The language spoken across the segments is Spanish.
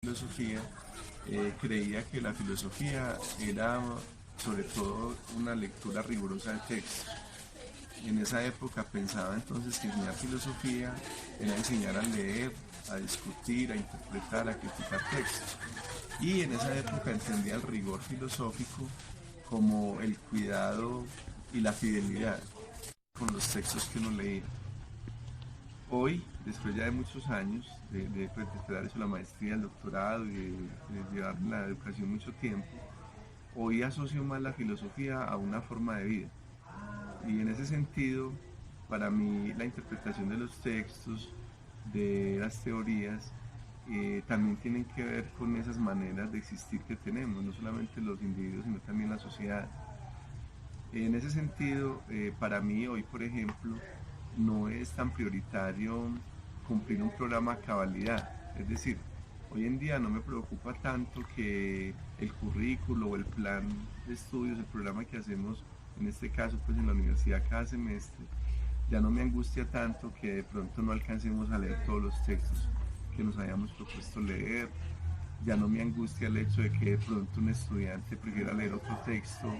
filosofía, creía que la filosofía era sobre todo una lectura rigurosa del texto. En esa época pensaba entonces que enseñar filosofía era enseñar a leer, a discutir, a interpretar, a criticar textos. Y en esa época entendía el rigor filosófico como el cuidado y la fidelidad con los textos que uno leía. Hoy, después ya de muchos años de haber hecho la maestría, el doctorado y de llevar la educación mucho tiempo, hoy asocio más la filosofía a una forma de vida. Y en ese sentido, para mí la interpretación de los textos, de las teorías, también tienen que ver con esas maneras de existir que tenemos, no solamente los individuos, sino también la sociedad. En ese sentido, para mí hoy, por ejemplo, no es tan prioritario cumplir un programa a cabalidad. Es decir, hoy en día no me preocupa tanto que el currículo o el plan de estudios, el programa que hacemos, en este caso pues en la universidad cada semestre, ya no me angustia tanto que de pronto no alcancemos a leer todos los textos que nos hayamos propuesto leer. Ya no me angustia el hecho de que de pronto un estudiante prefiera leer otro texto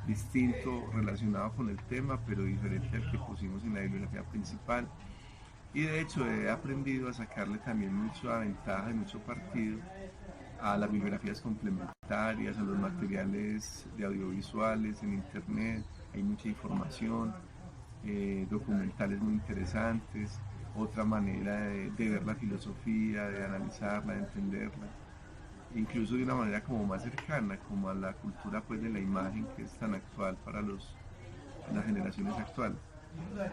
distinto, relacionado con el tema, pero diferente al que pusimos en la bibliografía principal. Y de hecho he aprendido a sacarle también mucha ventaja y mucho partido a las bibliografías complementarias, a los materiales de audiovisuales en internet. Hay mucha información, documentales muy interesantes, otra manera de ver la filosofía, de analizarla, de entenderla, incluso de una manera como más cercana, como a la cultura pues de la imagen que es tan actual para las generaciones actuales.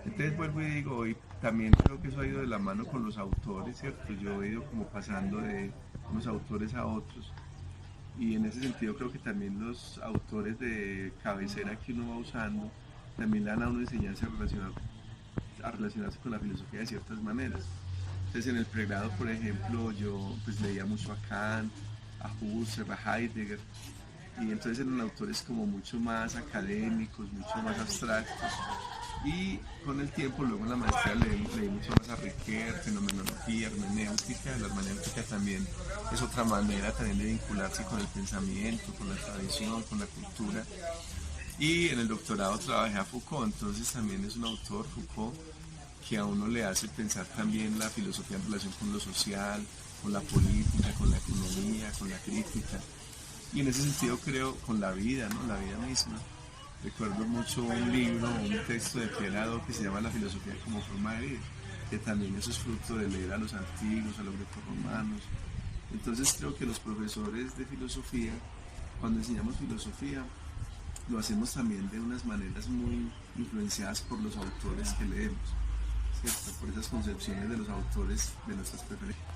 Entonces vuelvo y digo, hoy también creo que eso ha ido de la mano con los autores, ¿cierto? Yo he ido como pasando de unos autores a otros, y en ese sentido creo que también los autores de cabecera que uno va usando también le dan a uno enseñanza a relacionarse con la filosofía de ciertas maneras. Entonces en el pregrado, por ejemplo, yo pues leía mucho a Kant, a Husserl, a Heidegger, y entonces eran autores como mucho más académicos, mucho más abstractos. Y con el tiempo, luego en la maestría leí mucho más a Riquet, fenomenología, hermenéutica. La hermenéutica también es otra manera también de vincularse con el pensamiento, con la tradición, con la cultura. Y en el doctorado trabajé a Foucault, entonces también es un autor, Foucault, que a uno le hace pensar también la filosofía en relación con lo social, con la política, con la economía, con la crítica. Y en ese sentido creo con la vida, ¿no? La vida misma. Recuerdo mucho un libro, un texto de Pierre Hadot que se llama La filosofía como forma de vida, que también eso es fruto de leer a los antiguos, a los grecorromanos. Entonces creo que los profesores de filosofía, cuando enseñamos filosofía, lo hacemos también de unas maneras muy influenciadas por los autores que leemos, ¿cierto? Por esas concepciones de los autores de nuestras preferencias.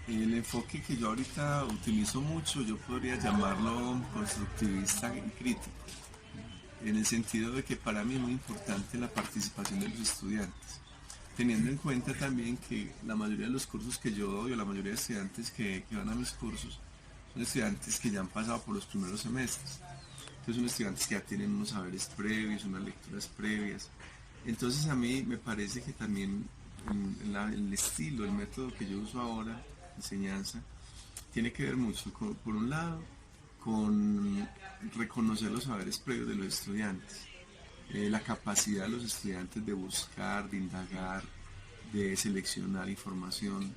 El enfoque que yo ahorita utilizo mucho, yo podría llamarlo constructivista y crítico, en el sentido de que para mí es muy importante la participación de los estudiantes, teniendo en cuenta también que la mayoría de los cursos que yo doy, o la mayoría de estudiantes que van a mis cursos, son estudiantes que ya han pasado por los primeros semestres. Entonces son estudiantes que ya tienen unos saberes previos, unas lecturas previas. Entonces a mí me parece que también el estilo, el método que yo uso ahora, enseñanza, tiene que ver mucho, por un lado, con reconocer los saberes previos de los estudiantes, la capacidad de los estudiantes de buscar, de indagar, de seleccionar información,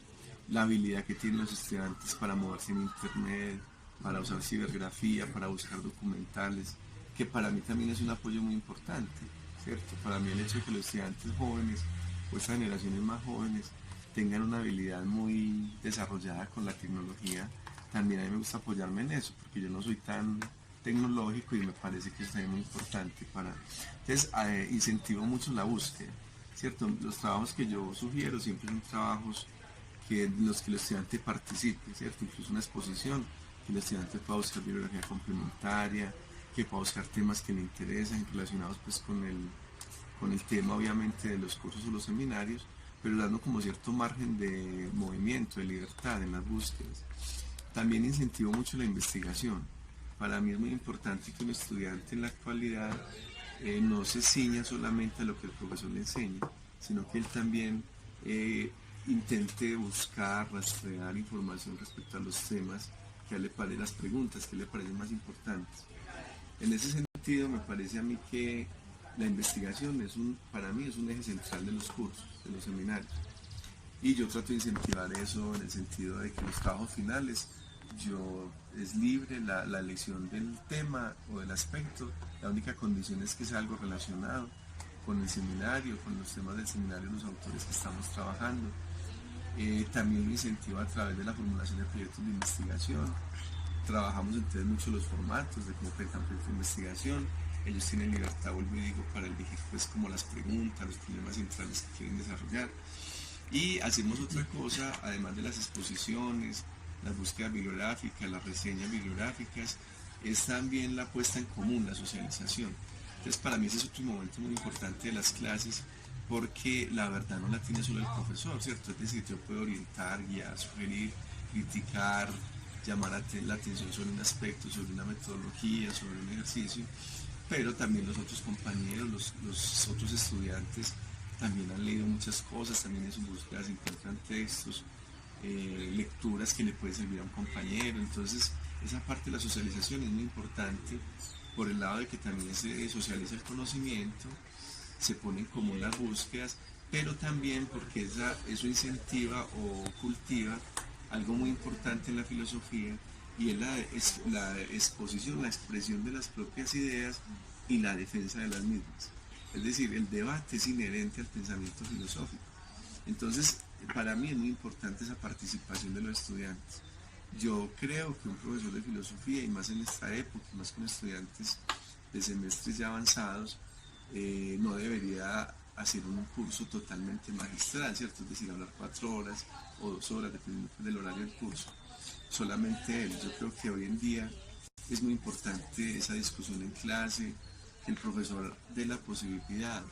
la habilidad que tienen los estudiantes para moverse en internet, para usar cibergrafía, para buscar documentales, que para mí también es un apoyo muy importante, ¿cierto? Para mí el hecho de que los estudiantes jóvenes o estas generaciones más jóvenes tengan una habilidad muy desarrollada con la tecnología, también a mí me gusta apoyarme en eso, porque yo no soy tan tecnológico y me parece que es también muy importante para... Entonces, incentivo mucho la búsqueda, ¿cierto? Los trabajos que yo sugiero siempre son trabajos que los que el estudiante participe, ¿cierto? Incluso una exposición, que el estudiante pueda buscar bibliografía complementaria, que pueda buscar temas que le interesan relacionados pues con el tema obviamente de los cursos o los seminarios, pero dando como cierto margen de movimiento, de libertad en las búsquedas. También incentivo mucho la investigación. Para mí es muy importante que un estudiante en la actualidad no se ciña solamente a lo que el profesor le enseña, sino que él también intente buscar, rastrear información respecto a los temas que le parecen, las preguntas que le parecen más importantes. En ese sentido, me parece a mí que la investigación para mí es un eje central de los cursos, de los seminarios. Y yo trato de incentivar eso en el sentido de que los trabajos finales es libre la elección del tema o del aspecto. La única condición es que sea algo relacionado con el seminario, con los temas del seminario, los autores que estamos trabajando. También incentivo a través de la formulación de proyectos de investigación. Trabajamos entonces mucho los formatos de cómo presentar proyectos de investigación. Ellos tienen libertad, vuelvo y digo, para elegir pues como las preguntas, los problemas centrales que quieren desarrollar. Y hacemos otra cosa, además de las exposiciones, las búsquedas bibliográficas, las reseñas bibliográficas, es también la puesta en común, la socialización. Entonces para mí ese es otro momento muy importante de las clases, porque la verdad no la tiene solo el profesor, ¿cierto? Es decir, yo puedo orientar, guiar, sugerir, criticar, llamar la atención sobre un aspecto, sobre una metodología, sobre un ejercicio, pero también los otros compañeros, los otros estudiantes también han leído muchas cosas, también en sus búsquedas encuentran textos, lecturas que le pueden servir a un compañero. Entonces esa parte de la socialización es muy importante por el lado de que también se socializa el conocimiento, se ponen en común las búsquedas, pero también porque eso incentiva o cultiva algo muy importante en la filosofía, y es la exposición, la expresión de las propias ideas y la defensa de las mismas. Es decir, el debate es inherente al pensamiento filosófico. Entonces, para mí es muy importante esa participación de los estudiantes. Yo creo que un profesor de filosofía, y más en esta época, más con estudiantes de semestres ya avanzados, no debería hacer un curso totalmente magistral, ¿cierto? Es decir, hablar 4 horas o 2 horas, dependiendo del horario del curso. Solamente él. Yo creo que hoy en día es muy importante esa discusión en clase, que el profesor dé la posibilidad,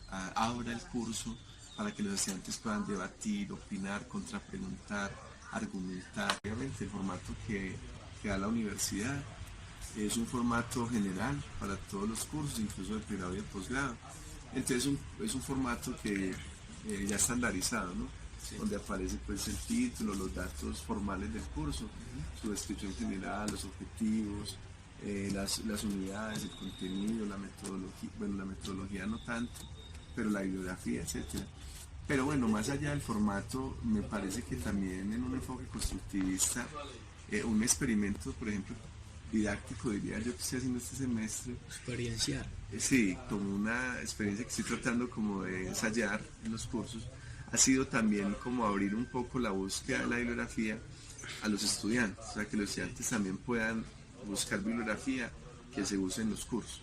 abra el curso para que los estudiantes puedan debatir, opinar, contrapreguntar, argumentar. Obviamente el formato que da la universidad es un formato general para todos los cursos, incluso de pregrado y de posgrado. Entonces es un formato que ya estandarizado, ¿no? Sí. Donde aparece pues el título, los datos formales del curso, su descripción general, los objetivos, las unidades, el contenido, la metodología, bueno, la metodología no tanto, pero la bibliografía, etcétera. Pero bueno, más allá del formato, me parece que también en un enfoque constructivista, un experimento, por ejemplo, didáctico, diría yo, que estoy haciendo este semestre. Experiencial. Sí, como una experiencia que estoy tratando como de ensayar en los cursos, ha sido también como abrir un poco la búsqueda de la bibliografía a los estudiantes, o sea, que los estudiantes también puedan buscar bibliografía que se use en los cursos.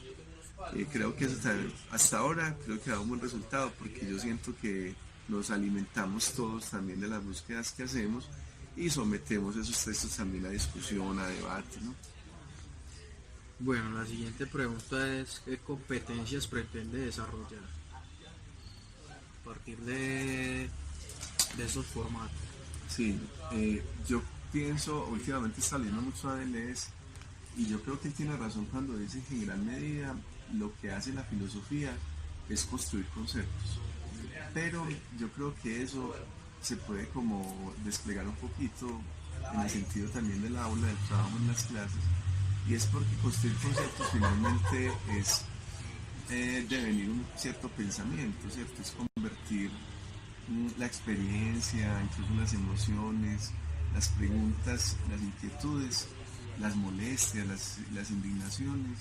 Creo que eso también, hasta ahora creo que ha dado un buen resultado, porque yo siento que nos alimentamos todos también de las búsquedas que hacemos y sometemos esos textos también a discusión, a debate, ¿no? Bueno, la siguiente pregunta es: ¿qué competencias pretende desarrollar a partir de esos formatos? Sí, yo pienso, últimamente está leyendo mucho a Deleuze, y yo creo que él tiene razón cuando dice que en gran medida lo que hace la filosofía es construir conceptos. Pero yo creo que eso se puede como desplegar un poquito en el sentido también del aula, del trabajo en las clases, y es porque construir conceptos finalmente es devenir un cierto pensamiento, ¿cierto? Es convertir la experiencia, incluso las emociones, las preguntas, las inquietudes, las molestias, las indignaciones,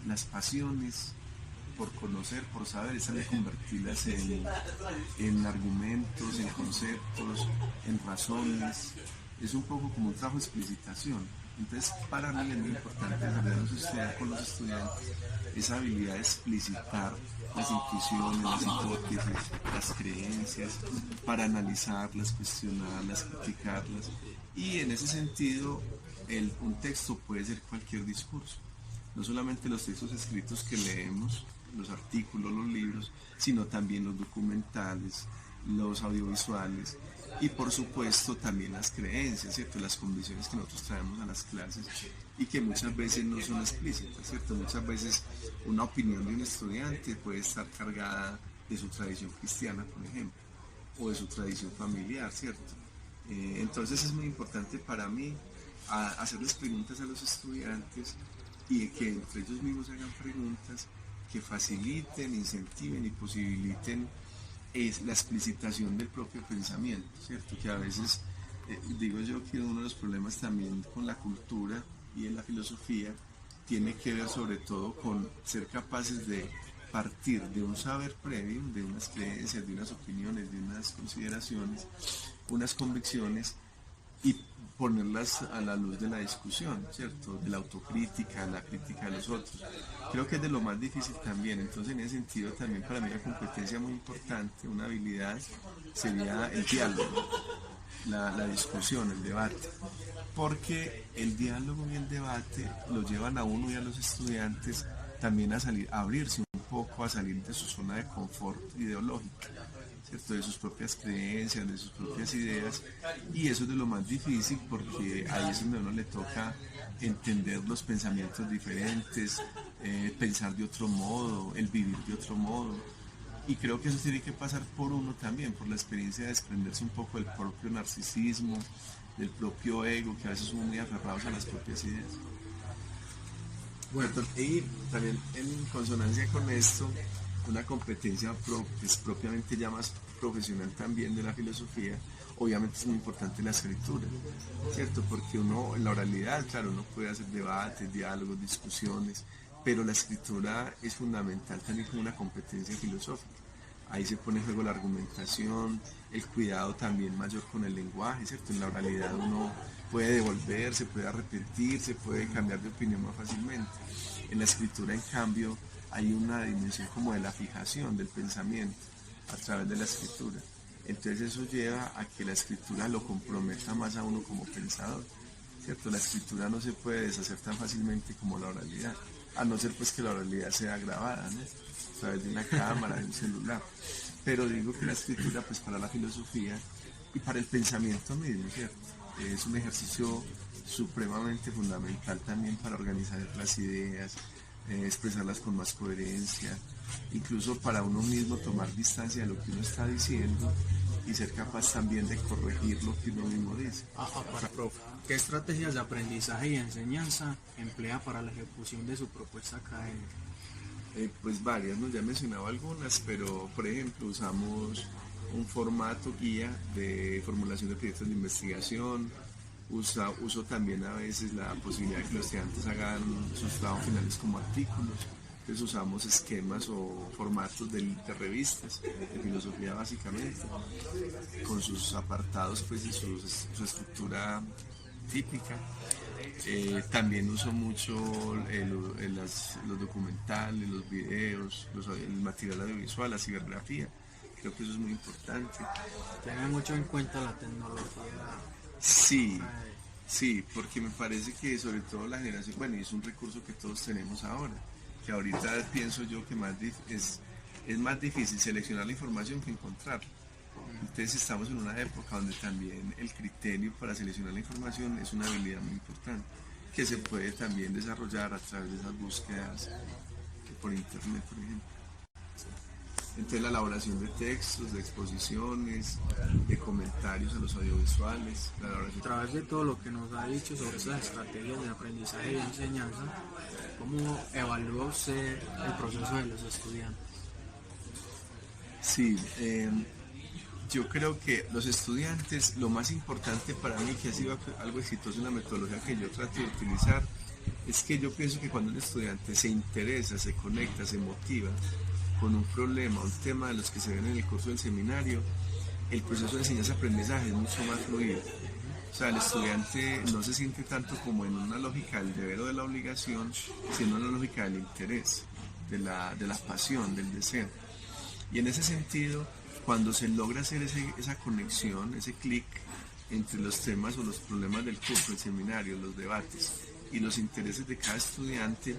las pasiones por conocer, por saber, es también convertirlas en argumentos, en conceptos, en razones. Es un poco como un trabajo de explicitación. Entonces, para mí es muy importante desarrollar con los estudiantes esa habilidad de explicitar las intuiciones, las hipótesis, las creencias, para analizarlas, cuestionarlas, criticarlas. Y en ese sentido, un texto puede ser cualquier discurso, no solamente los textos escritos que leemos, los artículos, los libros, sino también los documentales, los audiovisuales, y por supuesto también las creencias, ¿cierto? Las convicciones que nosotros traemos a las clases y que muchas veces no son explícitas, ¿cierto? Muchas veces una opinión de un estudiante puede estar cargada de su tradición cristiana, por ejemplo. o de su tradición familiar, ¿cierto? Entonces es muy importante para mí hacerles preguntas a los estudiantes y que entre ellos mismos hagan preguntas que faciliten, incentiven y posibiliten la explicitación del propio pensamiento, ¿cierto? Que a veces, digo yo que uno de los problemas también con la cultura y en la filosofía tiene que ver sobre todo con ser capaces de partir de un saber previo, de unas creencias, de unas opiniones, de unas consideraciones, unas convicciones y ponerlas a la luz de la discusión, ¿cierto? De la autocrítica, la crítica de los otros. Creo que es de lo más difícil también, entonces en ese sentido también para mí una competencia muy importante, una habilidad, sería el diálogo, la discusión, el debate, porque el diálogo y el debate lo llevan a uno y a los estudiantes también a salir, a abrirse un poco, a salir de su zona de confort ideológica, ¿cierto? De sus propias creencias, de sus propias ideas, y eso es de lo más difícil porque ahí es donde a uno le toca entender los pensamientos diferentes, pensar de otro modo, el vivir de otro modo, y creo que eso tiene que pasar por uno también, por la experiencia de desprenderse un poco del propio narcisismo, del propio ego, que a veces somos muy aferrados a las propias ideas. Bueno, y también en consonancia con esto, una competencia que es propiamente ya más profesional también de la filosofía, obviamente es muy importante la escritura, ¿cierto? Porque uno, en la oralidad, claro, uno puede hacer debates, diálogos, discusiones, pero la escritura es fundamental también como una competencia filosófica. Ahí se pone en juego la argumentación, el cuidado también mayor con el lenguaje, ¿cierto? En la oralidad uno puede devolverse, puede arrepentirse, puede cambiar de opinión más fácilmente. En la escritura, en cambio, hay una dimensión como de la fijación del pensamiento a través de la escritura. Entonces eso lleva a que la escritura lo comprometa más a uno como pensador, ¿cierto? La escritura no se puede deshacer tan fácilmente como la oralidad, a no ser pues que la oralidad sea grabada, ¿no? A través de una cámara, de un celular. Pero digo que la escritura pues para la filosofía y para el pensamiento mismo, ¿cierto? Es un ejercicio supremamente fundamental también para organizar las ideas, expresarlas con más coherencia, incluso para uno mismo tomar distancia de lo que uno está diciendo y ser capaz también de corregir lo que uno mismo dice. Profe, ¿qué estrategias de aprendizaje y enseñanza emplea para la ejecución de su propuesta académica? Pues varias, ¿no? Ya he mencionado algunas, pero por ejemplo usamos un formato guía de formulación de proyectos de investigación, uso también a veces la posibilidad de que los estudiantes hagan sus trabajos finales como artículos, entonces usamos esquemas o formatos de revistas, de filosofía básicamente, con sus apartados pues y su estructura típica. También uso mucho los documentales, los videos, el material audiovisual, la cibergrafía. Creo que eso es muy importante. Tenga mucho en cuenta la tecnología. Sí, sí, porque me parece que sobre todo la generación, bueno, y es un recurso que todos tenemos ahora, que ahorita pienso yo que es más difícil seleccionar la información que encontrarla. Entonces estamos en una época donde también el criterio para seleccionar la información es una habilidad muy importante, que se puede también desarrollar a través de esas búsquedas por internet, por ejemplo. Entonces la elaboración de textos, de exposiciones, de comentarios a los audiovisuales. A través de todo lo que nos ha dicho sobre esas estrategias de aprendizaje y enseñanza, ¿cómo evalúa usted el proceso de los estudiantes? Sí, yo creo que los estudiantes, lo más importante para mí, que ha sido algo exitoso en la metodología que yo trato de utilizar, es que yo pienso que cuando un estudiante se interesa, se conecta, se motiva con un problema, un tema de los que se ven en el curso del seminario, el proceso de enseñanza-aprendizaje es mucho más fluido. O sea, el estudiante no se siente tanto como en una lógica del deber o de la obligación, sino en una lógica del interés, de la pasión, del deseo. Y en ese sentido, cuando se logra hacer esa conexión, ese clic entre los temas o los problemas del curso, el seminario, los debates y los intereses de cada estudiante,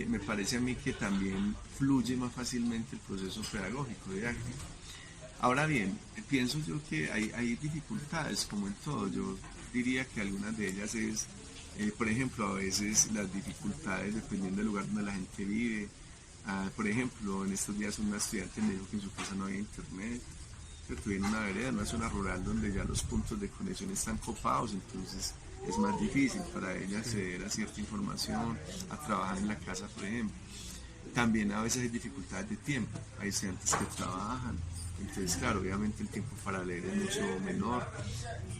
me parece a mí que también fluye más fácilmente el proceso pedagógico, didáctico. Ahora bien, pienso yo que hay dificultades, como en todo. Yo diría que algunas de ellas es, por ejemplo, a veces las dificultades dependiendo del lugar donde la gente vive. Por ejemplo, en estos días una estudiante me dijo que en su casa no había internet. ¿cierto? Viene una vereda, una zona rural donde ya los puntos de conexión están copados, entonces es más difícil para ella acceder a cierta información, a trabajar en la casa, por ejemplo. También a veces hay dificultades de tiempo, hay estudiantes que trabajan, entonces claro, obviamente el tiempo para leer es mucho menor.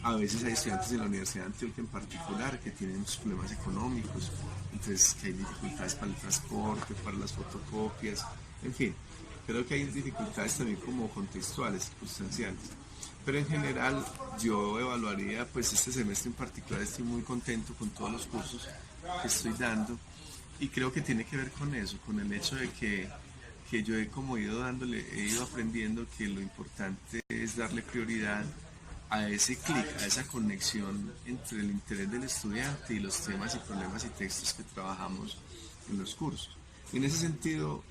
A veces hay estudiantes de la Universidad de Antioquia en particular que tienen muchos problemas económicos, entonces que hay dificultades para el transporte, para las fotocopias, en fin, creo que hay dificultades también como contextuales, circunstanciales. Pero en general yo evaluaría, pues este semestre en particular estoy muy contento con todos los cursos que estoy dando y creo que tiene que ver con eso, con el hecho de que yo he como ido dándole, he ido aprendiendo que lo importante es darle prioridad a ese clic, a esa conexión entre el interés del estudiante y los temas y problemas y textos que trabajamos en los cursos. Y en ese sentido,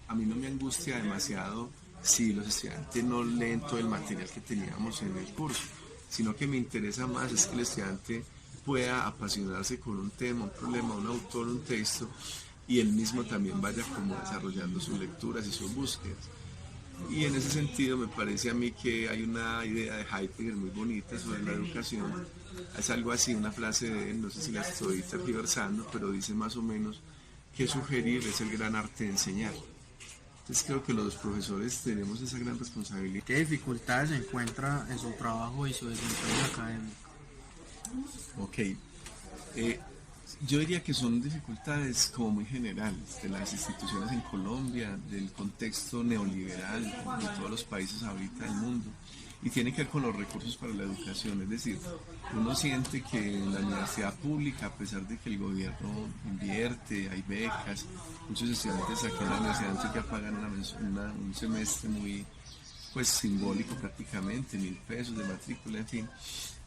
a mí no me angustia demasiado si los estudiantes no leen todo el material que teníamos en el curso, sino que me interesa más es que el estudiante pueda apasionarse con un tema, un problema, un autor, un texto, y él mismo también vaya como desarrollando sus lecturas y sus búsquedas. Y en ese sentido me parece a mí que hay una idea de Heidegger muy bonita sobre la educación. Es algo así, una frase de él, no sé si la estoy tergiversando, pero dice más o menos que sugerir es el gran arte de enseñar. Entonces creo que los profesores tenemos esa gran responsabilidad. ¿Qué dificultades se encuentra en su trabajo y su desempeño académico? Ok, yo diría que son dificultades como muy generales de las instituciones en Colombia, del contexto neoliberal de todos los países ahorita del mundo y tiene que ver con los recursos para la educación, es decir, uno siente que en la universidad pública, a pesar de que el gobierno invierte, hay becas, muchos estudiantes aquí en la Universidad de Antioquia pagan un semestre muy pues simbólico prácticamente, 1.000 pesos de matrícula, en fin.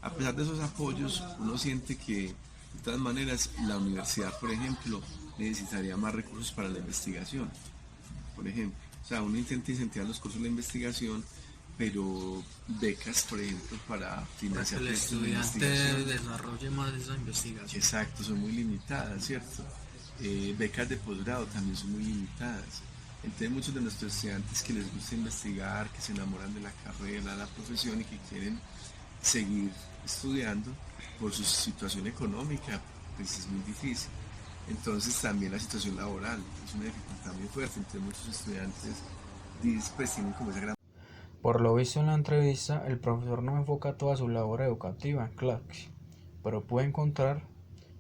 A pesar de esos apoyos, uno siente que de todas maneras la universidad, por ejemplo, necesitaría más recursos para la investigación, por ejemplo. O sea, uno intenta incentivar los cursos de la investigación, pero becas, por ejemplo, para Para que financiar el proyectos de estudiante investigación, desarrolle más esa investigación. exacto, son muy limitadas, ¿cierto? Becas de posgrado también son muy limitadas. Entonces muchos de nuestros estudiantes que les gusta investigar, que se enamoran de la carrera, de la profesión y que quieren seguir estudiando por su situación económica, pues es muy difícil. Entonces también la situación laboral es una dificultad muy fuerte, entonces muchos estudiantes pues tienen como esa gran... Por lo visto en la entrevista, el profesor no enfoca toda su labor educativa en clase, pero puede encontrar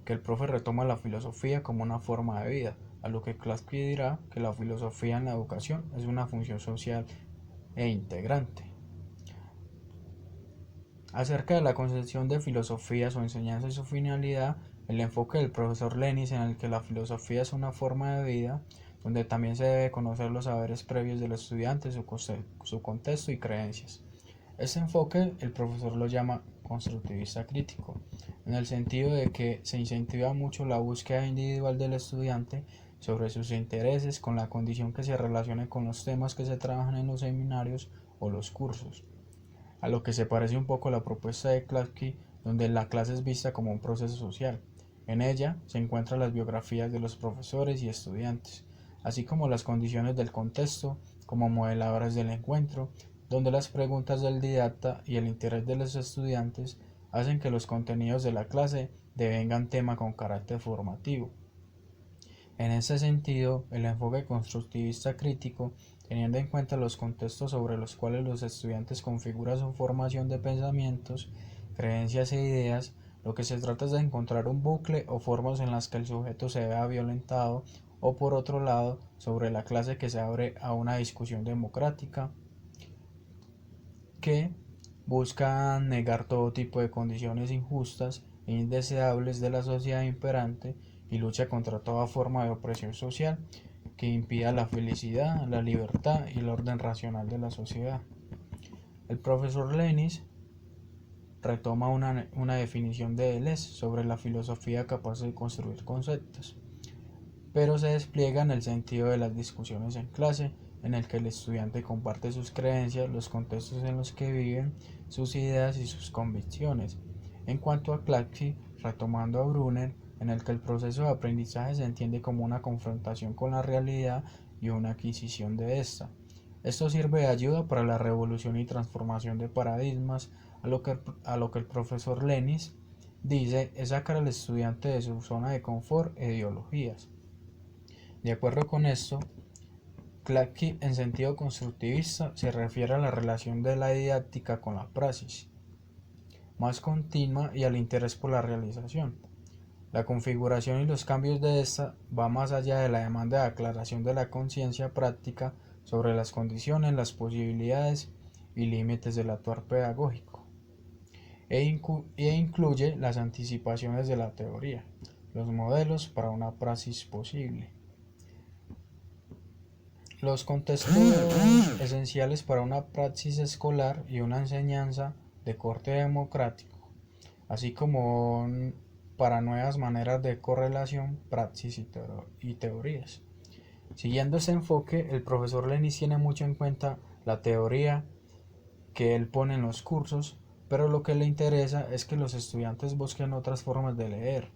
que el profe retoma la filosofía como una forma de vida, a lo que Klasky dirá que la filosofía en la educación es una función social e integrante. Acerca de la concepción de filosofía, su enseñanza y su finalidad, el enfoque del profesor Lenis en el que la filosofía es una forma de vida, donde también se debe conocer los saberes previos del estudiante, su contexto y creencias. Este enfoque el profesor lo llama constructivista crítico, en el sentido de que se incentiva mucho la búsqueda individual del estudiante sobre sus intereses con la condición que se relacione con los temas que se trabajan en los seminarios o los cursos, a lo que se parece un poco la propuesta de Klasky, donde la clase es vista como un proceso social. En ella se encuentran las biografías de los profesores y estudiantes, así como las condiciones del contexto como modeladoras del encuentro, donde las preguntas del didacta y el interés de los estudiantes hacen que los contenidos de la clase devengan tema con carácter formativo. En ese sentido, el enfoque constructivista crítico, teniendo en cuenta los contextos sobre los cuales los estudiantes configuran su formación de pensamientos, creencias e ideas, lo que se trata es de encontrar un bucle o formas en las que el sujeto se vea violentado o por otro lado, sobre la clase que se abre a una discusión democrática que busca negar todo tipo de condiciones injustas e indeseables de la sociedad imperante y lucha contra toda forma de opresión social que impida la felicidad, la libertad y el orden racional de la sociedad. El profesor Lenis retoma una definición de Deleuze sobre la filosofía capaz de construir conceptos, pero se despliega en el sentido de las discusiones en clase, en el que el estudiante comparte sus creencias, los contextos en los que viven, sus ideas y sus convicciones. En cuanto a Clarke, retomando a Brunner, en el que el proceso de aprendizaje se entiende como una confrontación con la realidad y una adquisición de esta. Esto sirve de ayuda para la revolución y transformación de paradigmas, a lo que el profesor Lenis dice es sacar al estudiante de su zona de confort e ideologías. De acuerdo con esto, Clarke en sentido constructivista se refiere a la relación de la didáctica con la praxis, más continua y al interés por la realización. La configuración y los cambios de esta va más allá de la demanda de aclaración de la conciencia práctica sobre las condiciones, las posibilidades y límites del actuar pedagógico, e incluye las anticipaciones de la teoría, los modelos para una praxis posible. Los contextos esenciales para una praxis escolar y una enseñanza de corte democrático, así como para nuevas maneras de correlación, praxis y teorías. Siguiendo ese enfoque, el profesor Lenis tiene mucho en cuenta la teoría que él pone en los cursos, pero lo que le interesa es que los estudiantes busquen otras formas de leer,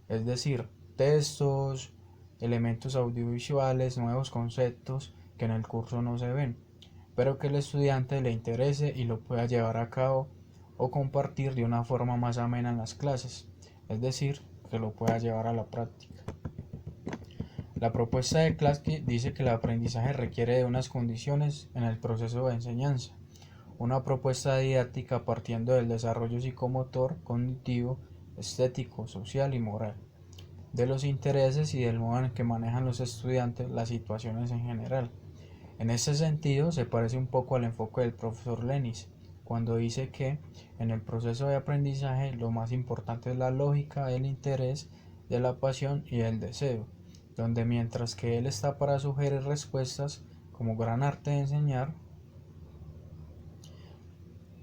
es decir, textos, elementos audiovisuales, nuevos conceptos que en el curso no se ven, pero que el estudiante le interese y lo pueda llevar a cabo o compartir de una forma más amena en las clases, es decir, que lo pueda llevar a la práctica. La propuesta de Klasky dice que el aprendizaje requiere de unas condiciones en el proceso de enseñanza, una propuesta didáctica partiendo del desarrollo psicomotor, cognitivo, estético, social y moral, de los intereses y del modo en que manejan los estudiantes las situaciones en general. En ese sentido, se parece un poco al enfoque del profesor Lenis, cuando dice que en el proceso de aprendizaje lo más importante es la lógica, el interés, de la pasión y el deseo, donde mientras que él está para sugerir respuestas como gran arte de enseñar.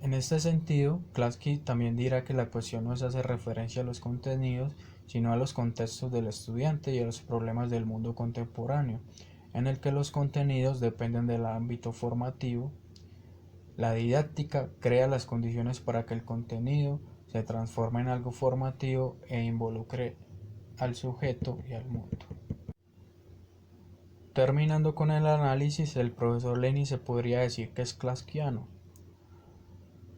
En este sentido, Klasky también dirá que la cuestión no es hacer referencia a los contenidos, sino a los contextos del estudiante y a los problemas del mundo contemporáneo, en el que los contenidos dependen del ámbito formativo. La didáctica crea las condiciones para que el contenido se transforme en algo formativo e involucre al sujeto y al mundo. Terminando con el análisis, el profesor Lenis se podría decir que es klasquiano,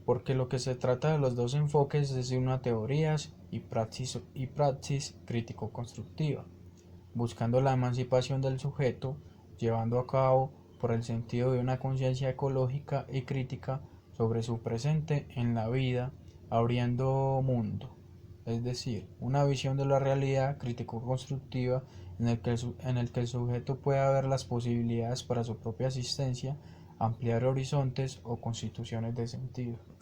porque lo que se trata de los dos enfoques es de una teorías y praxis crítico-constructiva, buscando la emancipación del sujeto, llevando a cabo por el sentido de una conciencia ecológica y crítica sobre su presente en la vida, abriendo mundo, es decir, una visión de la realidad crítico-constructiva en el que el sujeto pueda ver las posibilidades para su propia existencia, ampliar horizontes o constituciones de sentido.